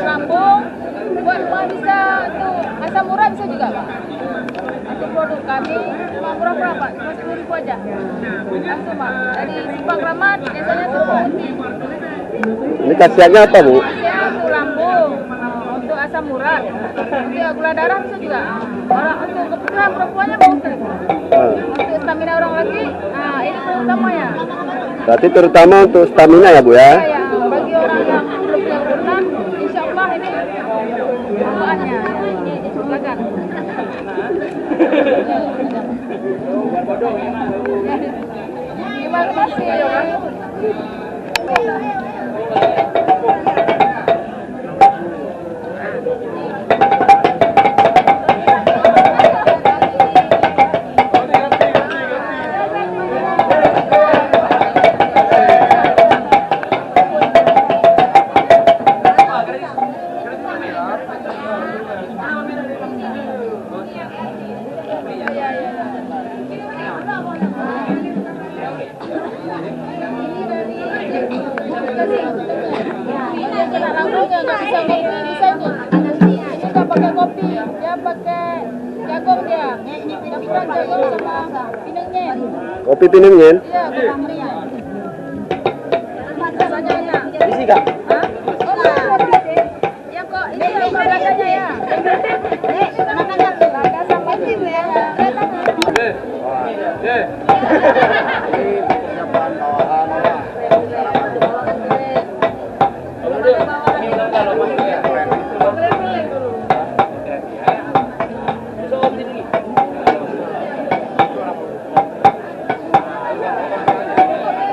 Lambung buat bisa tuh asam urat bisa juga Pak. Untuk produk kami cuma murah-murah Pak, cuma 10.000 aja. Langsung Pak. Dari Simpang Ramat biasanya tuh putih. Ini khasiatnya apa Bu? Khasiatnya untuk lambung, untuk asam urat, untuk gula darah bisa juga. Orang untuk kebutuhan perempuannya mau untuk stamina orang lagi, nah ini terutama ya. Berarti terutama untuk stamina ya Bu ya? Ya, bagi orang yang belum punya keturunan, insya Allah ini bawaannya. Ini silakan. Terima kasih. Pakai kopi, dia pakai jagung dia. Campuran jagung sama pinengnya. Kopi pinengnya? Iya, kopi. Rasanya enak. Isi Kak? Hah? Oh, kopi. Ya kok, ini yang belakangnya ya. Belakang sama itu ya.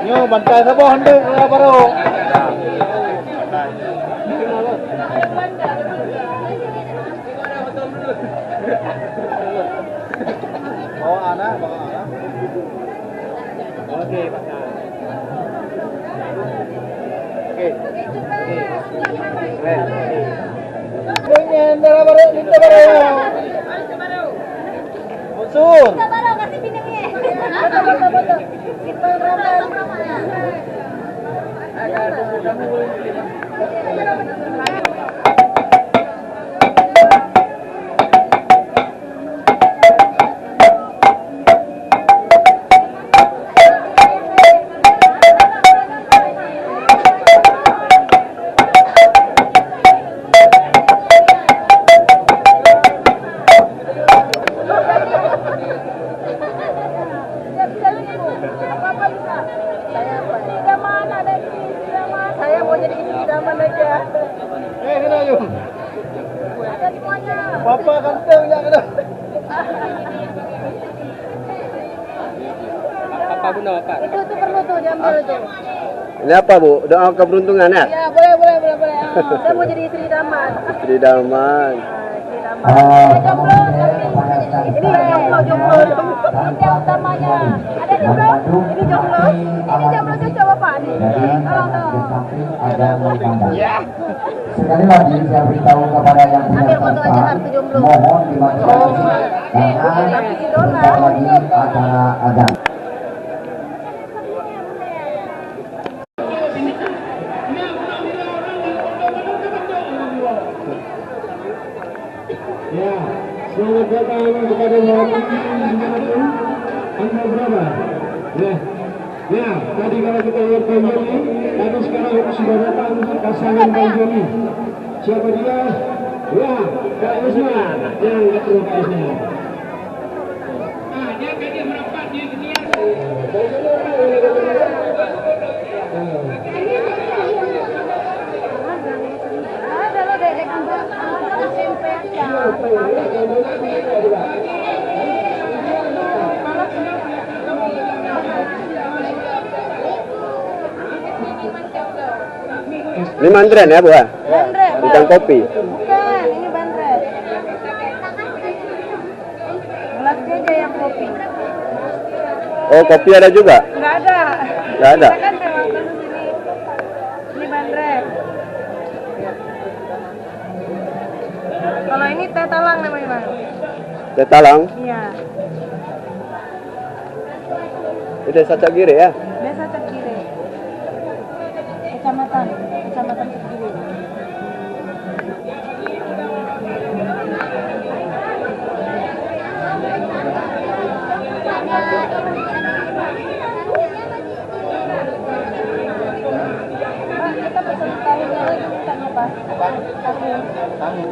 Nyo bantai sa pohon deh baru. Bawa anak. Oke, Pak. Oke. Pengen darah baru, minta baru. Musuh. Baru kasih pinengnya. Betul. Simpang Ramat. Saya mau jadi istri idaman aja. Kena yuk. Ada semuanya. Papa kantong ya kena. Apa guna Pak? Itu perlu tuh diambil tuh. Ini apa Bu? Doa keberuntungan ya? Ya boleh. Saya mau jadi istri idaman. Istri daman. Istri idaman. Saya jomblo tapi mendapatkan Ini jomblo. Ini yang utamanya. Ada jomblo? Ini jomblo. Ini jomblo cocok Bapak nih. Jadi Tolong. di samping ada memandang. Sekali lagi saya beritahu kepada yang punya Ambil foto aja tempat, kartu jomblo. mohon dimaklumi karena sebentar lagi acara azan. Ya, selamat datang kepada dimanapun Anda berada. Ya, tadi kalau kita lihat Bang Joni, tapi sekarang sudah datang pasangan Bang Joni. Siapa dia? Ya, Kak Isma yang ketemu Kak Isma. Dia kayaknya merapat dia Ada loh dedek SMP aja. Ini mandren ya, Bu? Bandret. Bukan kopi. Bukan, ini bandret. Gelasnya aja yang kopi. Oh, kopi ada juga? Enggak ada. Nggak ada. Kita kan memang khusus ini. Ini bandret. Kalau ini teh talang namanya, Bang. Teh talang. Iya. Ini desa Cagire ya? Desa Cekire. Kecamatan Cekire. Pak, kita pesan tahunya lagi, pesan apa? Tahu.